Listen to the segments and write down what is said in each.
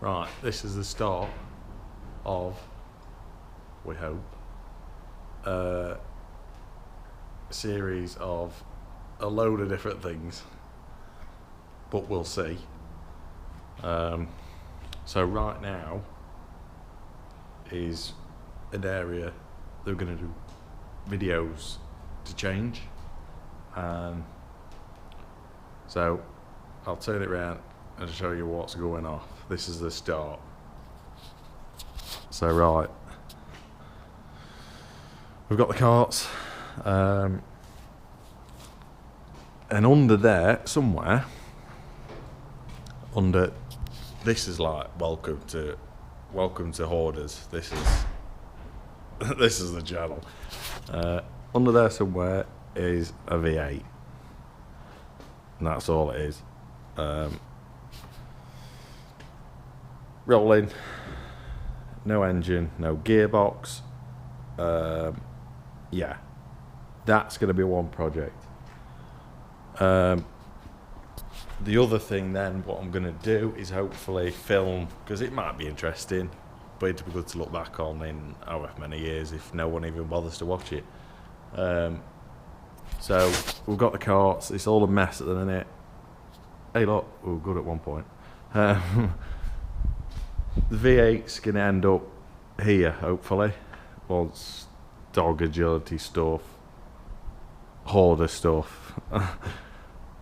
Right, this is the start of, we hope, a series of a load of different things, but we'll see. So right now is an area they're going to do videos to change. So I'll turn it around and show you what's going off. This is the start. So right, we've got the carts, and under there somewhere, under this is like welcome to hoarders. This is this is the channel. Under there somewhere is a V8, and that's all it is. Rolling, no engine, no gearbox. Yeah, that's going to be one project. The other thing then, what I'm going to do is hopefully film, because it might be interesting, but it'd be good to look back on in however many years if no one even bothers to watch it. So we've got the carts, it's all a mess at the minute. Hey look, we were good at one point. The V8's going to end up here, hopefully, once dog agility stuff, hoarder stuff,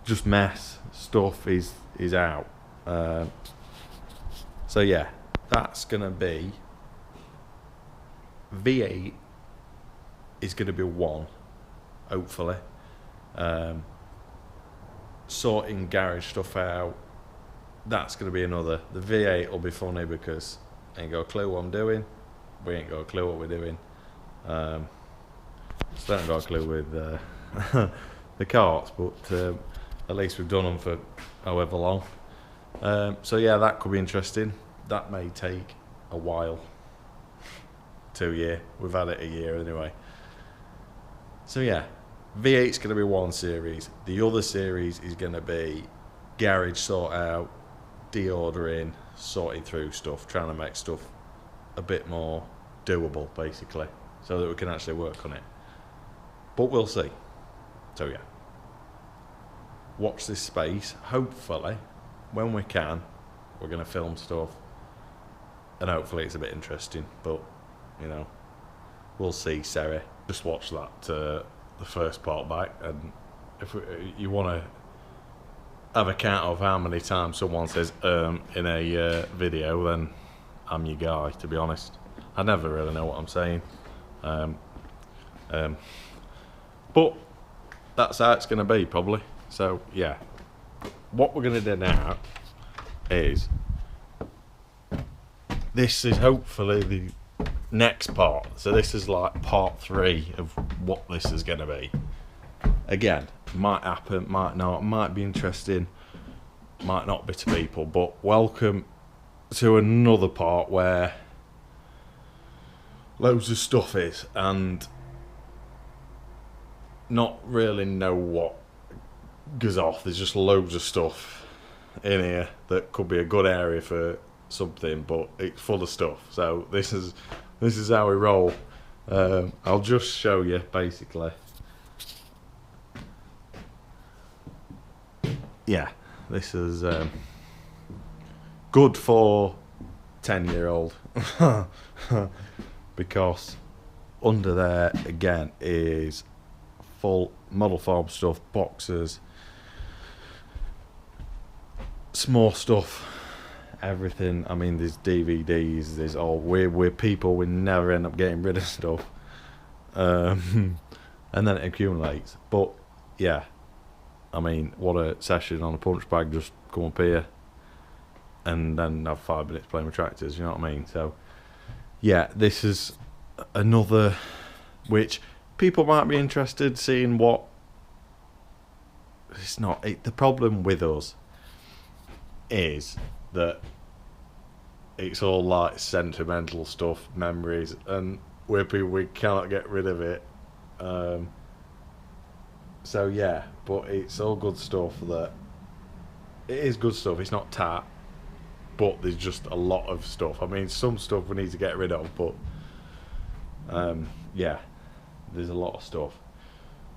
just mess stuff is out. So yeah, that's going to be, V8 is going to be one, hopefully. Sorting garage stuff out, that's going to be another. The V8 will be funny because I ain't got a clue what I'm doing. We ain't got a clue what we're doing. Still haven't got a clue with the carts, but at least we've done them for however long. So yeah, that could be interesting. That may take a while. 2 years. We've had it a year anyway. So yeah, V8's going to be one series. The other series is going to be garage sort out, deordering, sorting through stuff, trying to make stuff a bit more doable, basically, so that we can actually work on it. But we'll see. So yeah, watch this space. Hopefully, when we can, we're going to film stuff, and hopefully it's a bit interesting. But you know, we'll see. Sarah, just watch that the first part back, and if you want to have a count of how many times someone says in a video, then I'm your guy, to be honest. I never really know what I'm saying. But that's how it's going to be, probably. So, yeah. What we're going to do now is, this is hopefully the next part. So this is like part 3 of what this is going to be. Again, might happen, might not, might be interesting, might not be to people, but welcome to another part where loads of stuff is, and not really know what goes off. There's just loads of stuff in here that could be a good area for something, but it's full of stuff. So this is how we roll. I'll just show you basically. Yeah, this is good for 10-year-old because under there again is full model farm stuff, boxes, small stuff, everything. I mean, there's DVDs, there's all. We're people, we never end up getting rid of stuff, and then it accumulates. But yeah, I mean, what a session on a punch bag, just come up here and then have 5 minutes playing with tractors, you know what I mean? So yeah, this is another which people might be interested seeing what it's not. The problem with us is that it's all like sentimental stuff, memories, and we're people, we cannot get rid of it. So yeah, but it's all good stuff. That it is good stuff. It's not tat. but there's just a lot of stuff. I mean, some stuff we need to get rid of, but yeah, there's a lot of stuff.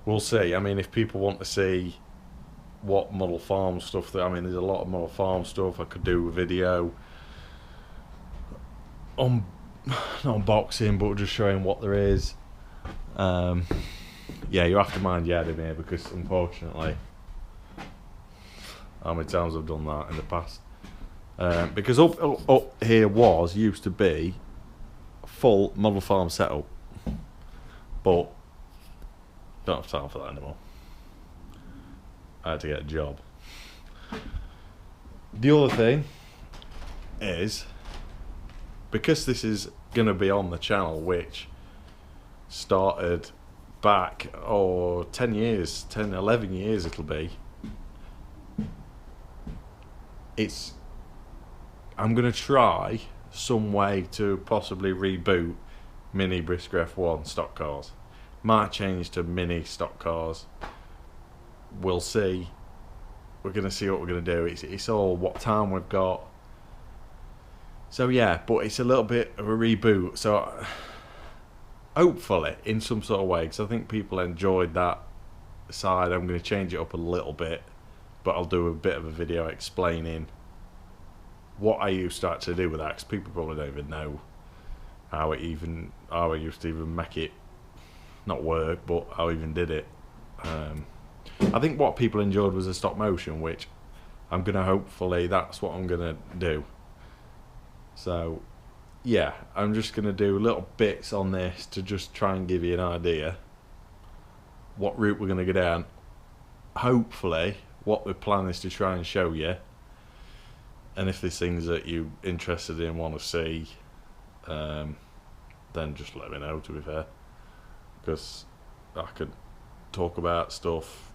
We'll see. I mean, if people want to see what model farm stuff that, I mean, there's a lot of model farm stuff. I could do a video on, not unboxing, but just showing what there is. Yeah, you have to mind your head in here, because unfortunately, how many times I've done that in the past. Because up here used to be a full model farm setup, but don't have time for that anymore. I had to get a job. The other thing is, because this is going to be on the channel, which started back 10 years, 10, 11 years it'll be, I'm going to try some way to possibly reboot Mini Brisker F1 stock cars. Might change to Mini Stockcars. We'll see. We're going to see what we're going to do. It's all what time we've got. So yeah, but it's a little bit of a reboot. So hopefully, in some sort of way, because I think people enjoyed that side, I'm going to change it up a little bit. But I'll do a bit of a video explaining what I used to actually do with that, because people probably don't even know how I used to even make it not work, but how I even did it. I think what people enjoyed was the stop motion, which I'm gonna, hopefully that's what I'm gonna do. So yeah, I'm just gonna do little bits on this to just try and give you an idea what route we're gonna go down. Hopefully what the plan is to try and show you, and if there's things that you're interested in, want to see, then just let me know, to be fair, because I could talk about stuff.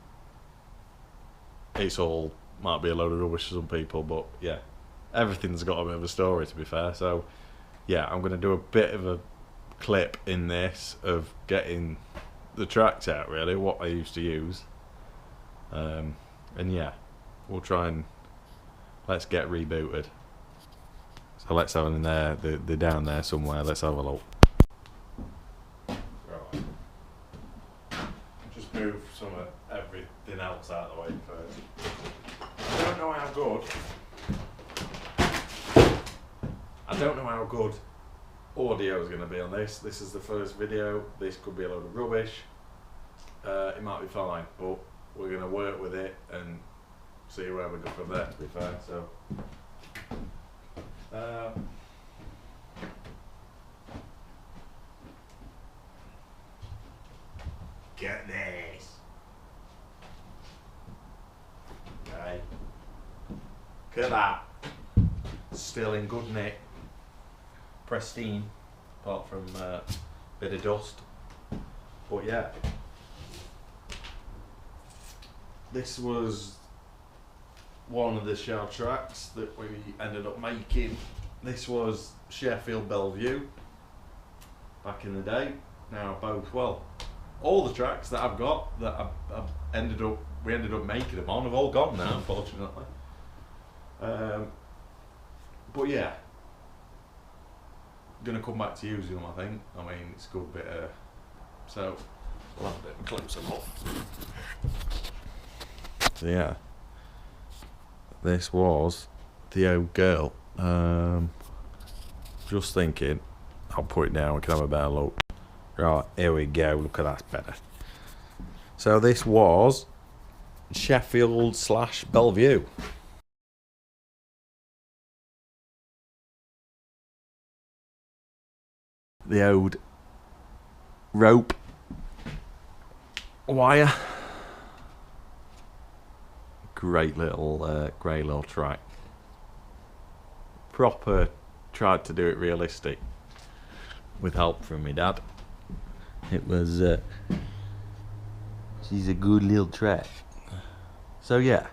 It's all, might be a load of rubbish to some people, but yeah, everything's got a bit of a story, to be fair. So yeah, I'm going to do a bit of a clip in this of getting the tracks out, really, what I used to use. And yeah, we'll try and let's get rebooted. So let's have it in there. They're down there somewhere. Let's have a look. Right. Just move some of everything else out of the way first. I don't know how good. I don't know how good audio is going to be on this. This is the first video. This could be a load of rubbish. It might be fine, but we're going to work with it and see where we go from there, to be fair. So get this. Okay. Look at that. Still in good nick. Pristine, apart from a bit of dust. But yeah, this was one of the shell tracks that we ended up making. This was Sheffield Bellevue back in the day. Now both, well, all the tracks that I've got that we ended up making them on have all gone now, unfortunately. But yeah, gonna come back to using them, I think. I mean, it's a good bit of, so we'll have a bit of a closer look. So yeah, this was the old girl. Just thinking, I'll put it down, we can have a better look. Right, here we go, look at that, better. So this was Sheffield / Bellevue. The old rope wire. Great little grey little track. Proper tried to do it realistic with help from my dad. It was she's a good little track. So yeah,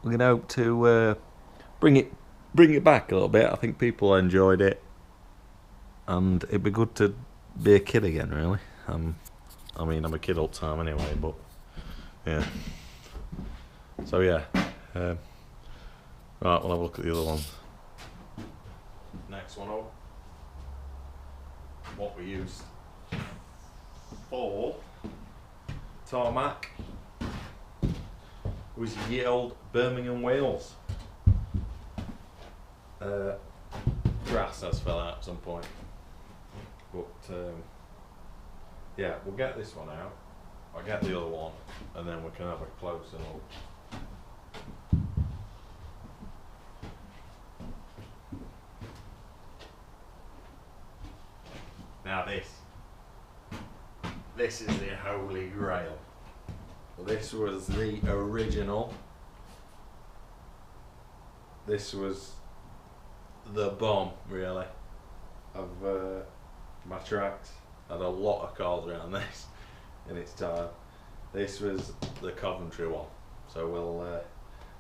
we're gonna hope to bring it back a little bit. I think people enjoyed it, and it'd be good to be a kid again, really. I mean, I'm a kid all the time anyway, but yeah. So yeah, Right, we'll have a look at the other ones. Next one up. What we used for tarmac was ye old Birmingham wheels. Grass has fell out at some point, but yeah, we'll get this one out. I'll get the other one, and then we can have a closer look. Now this is the holy grail. Well, this was the original. This was the bomb, really, of my tracks. Had a lot of cars around this in its time. This was the Coventry one. So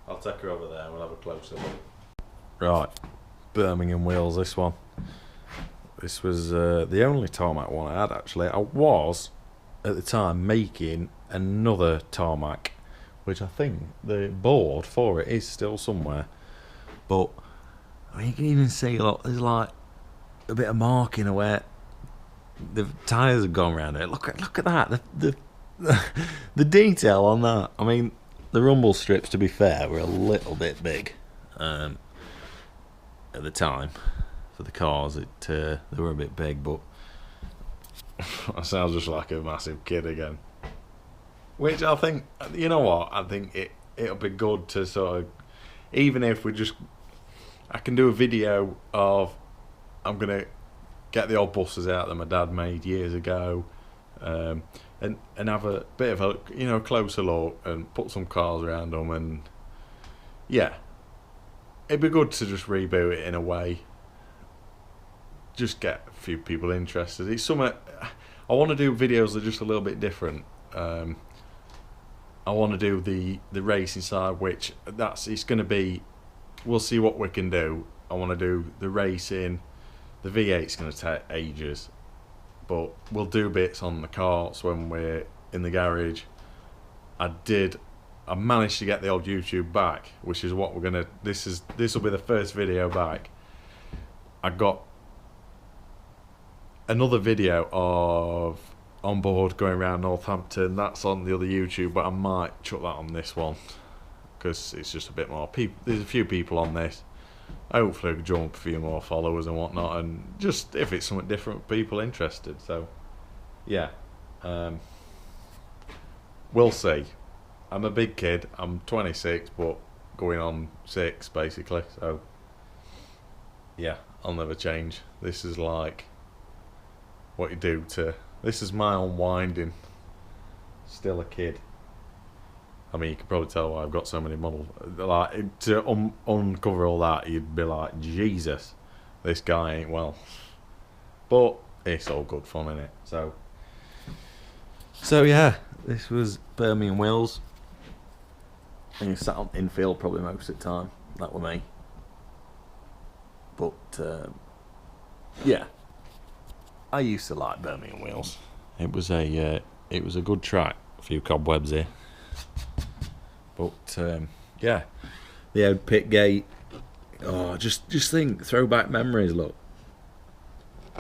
I'll take her over there and we'll have a closer look. Right, Birmingham wheels, this one. This was the only tarmac one I had, actually. I was, at the time, making another tarmac, which I think the board for it is still somewhere. But I mean, you can even see, look, there's like a bit of marking of where the tyres have gone around it. Look at that. The detail on that. I mean, the rumble strips, to be fair, were a little bit big at the time. For the cars, they were a bit big, but I sound just like a massive kid again. Which I think, you know what, I think it'll be good to sort of, even if I can do a video of, I'm going to get the old buses out that my dad made years ago, and have a bit of a, closer look and put some cars around them, and yeah, it'd be good to just reboot it in a way. Just get a few people interested. It's something I want to do. Videos that are just a little bit different. I want to do the racing side, which it's going to be. We'll see what we can do. I want to do the racing. The V8's going to take ages, but we'll do bits on the carts when we're in the garage. I managed to get the old YouTube back, which is what we're gonna. This will be the first video back. I got another video of on board going around Northampton. That's on the other YouTube, but I might chuck that on this one because it's just a bit more people. There's a few people on this. Hopefully, we jump a few more followers and whatnot, and just if it's something different, people interested. So, yeah, we'll see. I'm a big kid. I'm 26, but going on 6 basically. So, yeah, I'll never change. This is like what you do to. This is my unwinding. Still a kid. I mean, you can probably tell why I've got so many models. Like, to uncover all that, you'd be like, Jesus, this guy ain't well. But it's all good fun, innit? So yeah, this was Birmingham wheels. And you sat on infield probably most of the time. That were me. But yeah, I used to like Birmingham wheels. It was a good track. A few cobwebs here. But yeah, the old pit gate. Oh, just think, throwback memories. Look,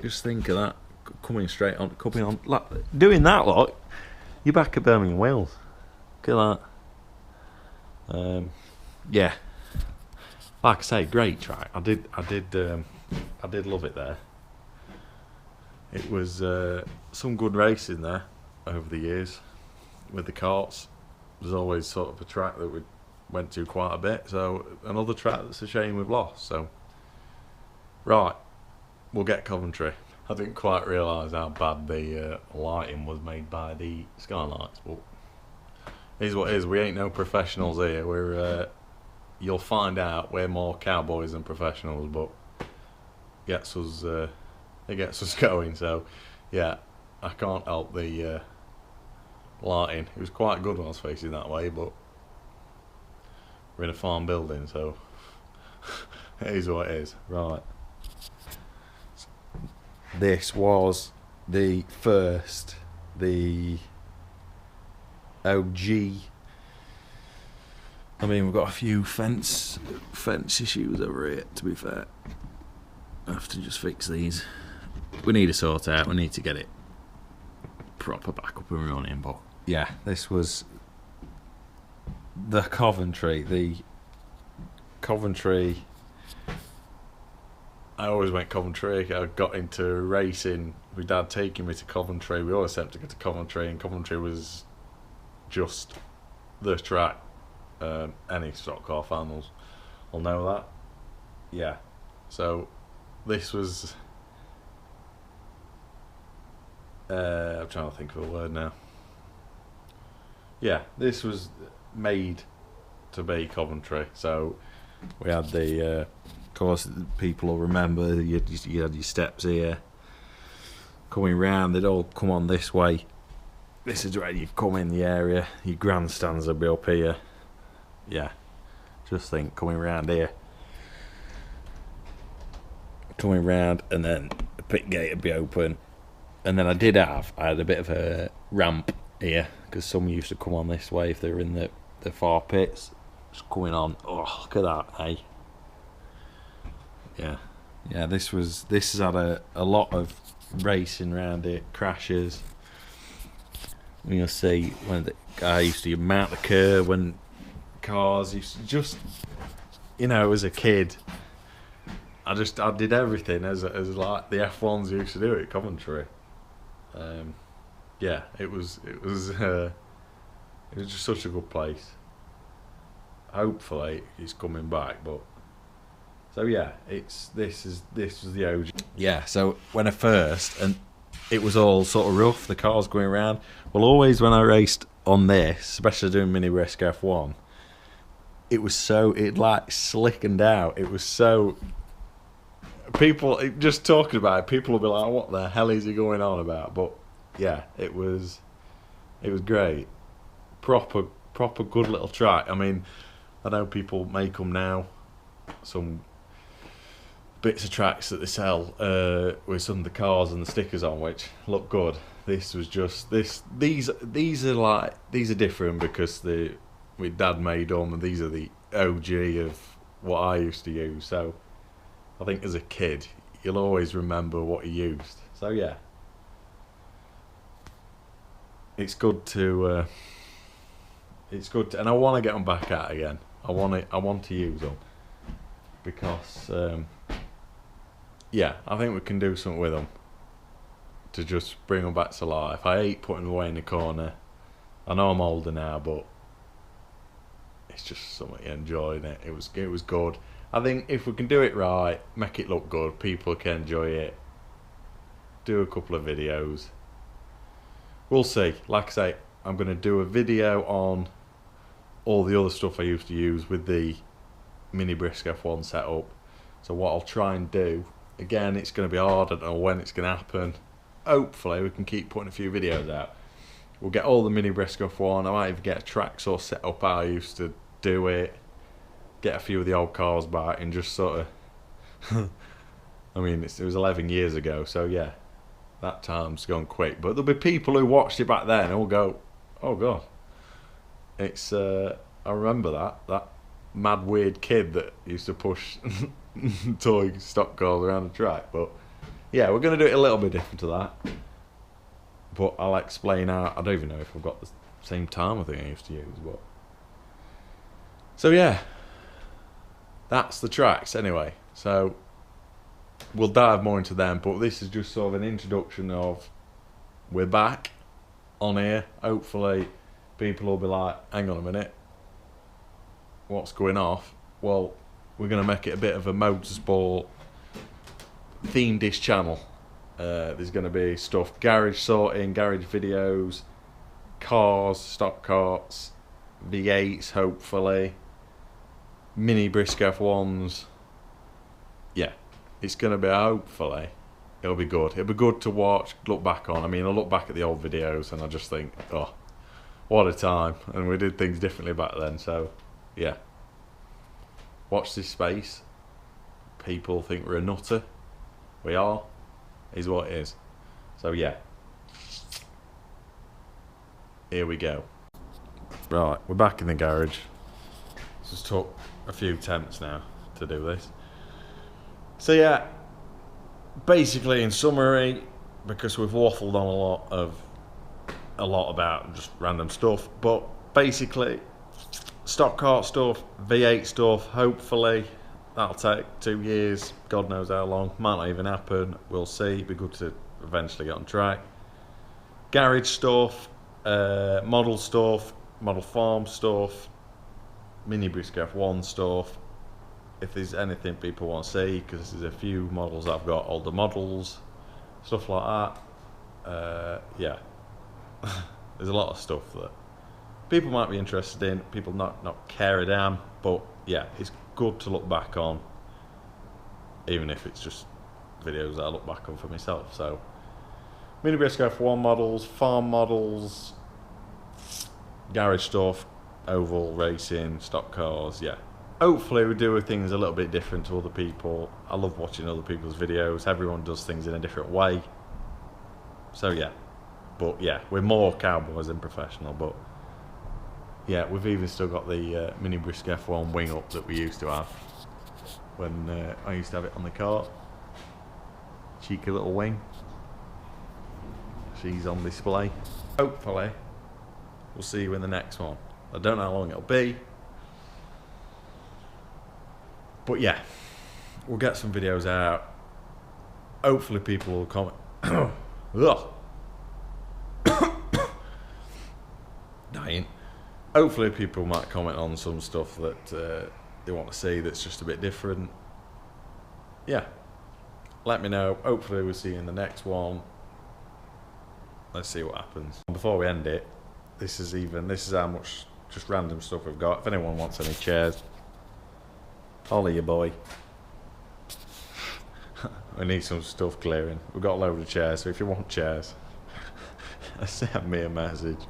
just think of that coming on, like, doing that. Look, you're back at Birmingham wheels. Look at that. Yeah, like I say, great track. I did love it there. It was some good racing there over the years with the carts. There's always sort of a track that we went to quite a bit, so another track that's a shame we've lost. So, right, we'll get Coventry. I didn't quite realise how bad the lighting was made by the skylights, but here's what it is. We ain't no professionals here. We're you'll find out we're more cowboys than professionals, but it gets us going. So, yeah, I can't help the lighting. It was quite good when I was facing that way, but we're in a farm building, so it is what it is. Right, this was the OG I mean, we've got a few fence issues over here, to be fair. I have to just fix these. We need to sort out, we need to get it proper back up and running, but yeah, this was the Coventry. I always went Coventry. I got into racing. My dad taking me to Coventry. We always had to go to Coventry, and Coventry was just the track. Any stock car fan will know that. Yeah. So this was. I'm trying to think of a word now. Yeah, this was made to be Coventry. So we had the. Of course, people will remember you had your steps here. Coming round, they'd all come on this way. This is where you come in the area. Your grandstands would be up here. Yeah, just think coming round here. Coming round, and then the pit gate would be open. And then I had a bit of a ramp here, because some used to come on this way if they were in the far pits. Just coming on. Oh, look at that, eh? Yeah. This has had a lot of racing around it, crashes. You'll see when I used to mount the curb when cars used to just, as a kid, I did everything as like the F1s used to do at Coventry. Yeah, it was just such a good place. Hopefully it's coming back, but. So yeah, this was the OG. Yeah, so when I first, and it was all sort of rough, the cars going around. Well, always when I raced on this, especially doing Mini Brisk F1, it like slickened out. It was so, just talking about it, people will be like, what the hell is he going on about? But yeah, it was great. Proper good little track. I mean, I know people make them now, some bits of tracks that they sell with some of the cars and the stickers on, which look good. This was just these are different because my dad made them, and these are the OG of what I used to use. So I think as a kid you'll always remember what you used. So yeah, it's good to and I want to get them back out again. I want to use them because yeah, I think we can do something with them to just bring them back to life. I hate putting them away in the corner. I know I'm older now, but it's just something you enjoy, innit? It was good. I think if we can do it right, make it look good, people can enjoy it, do a couple of videos. We'll see. Like I say, I'm going to do a video on all the other stuff I used to use with the Mini Brisk F1 setup. So what I'll try and do, again, it's going to be hard, I don't know when it's going to happen. Hopefully we can keep putting a few videos out. We'll get all the Mini Brisk F1, I might even get a track sort of set up how I used to do it, get a few of the old cars back and just sort of I mean, it was 11 years ago, so yeah, that time's gone quick. But there'll be people who watched it back then and will go, oh god, it's I remember that mad weird kid that used to push toy stock cars around the track. But yeah, we're going to do it a little bit different to that, but I'll explain how. I don't even know if I've got the same time I think I used to use, but so yeah, that's the tracks anyway. So we'll dive more into them, but this is just sort of an introduction of we're back on here. Hopefully people will be like, hang on a minute, what's going off? Well, we're going to make it a bit of a motorsport themed-ish channel. There's going to be stuff, garage sorting, garage videos, cars, stock carts, V8s hopefully, Mini Brisk F1s. Yeah, it's going to be, hopefully it'll be good. It'll be good to watch, look back on. I mean, I look back at the old videos and I just think, oh, what a time, and we did things differently back then. So yeah, watch this space. People think we're a nutter, we are, is what it is. So yeah, here we go. Right, we're back in the garage. Just took a few attempts now to do this. So yeah, basically in summary, because we've waffled on a lot about just random stuff, but basically stock car stuff, V8 stuff, hopefully that'll take 2 years, God knows how long, might not even happen, we'll see. It'd be good to eventually get on track. Garage stuff, model stuff, model farm stuff, Mini F1 stuff. If there's anything people want to see, because there's a few models I've got, older models, stuff like that. Yeah, there's a lot of stuff that people might be interested in, people not care a damn, but yeah, it's good to look back on, even if it's just videos that I look back on for myself. So Mini F1 models, farm models, garage stuff, oval racing, stock cars. Yeah, hopefully we do things a little bit different to other people. I love watching other people's videos. Everyone does things in a different way, so yeah. But yeah, we're more cowboys than professional. But yeah, we've even still got the Mini F1 wing up that we used to have when I used to have it on the car. Cheeky little wing. She's on display. Hopefully we'll see you in the next one. I don't know how long it'll be, but yeah, we'll get some videos out. Hopefully people will comment. Dying. Hopefully people might comment on some stuff that they want to see that's just a bit different. Yeah, let me know. Hopefully we'll see you in the next one. Let's see what happens. Before we end it, this is how much just random stuff we've got. If anyone wants any chairs, holler your boy. We need some stuff clearing. We've got a load of chairs, so if you want chairs, send me a message.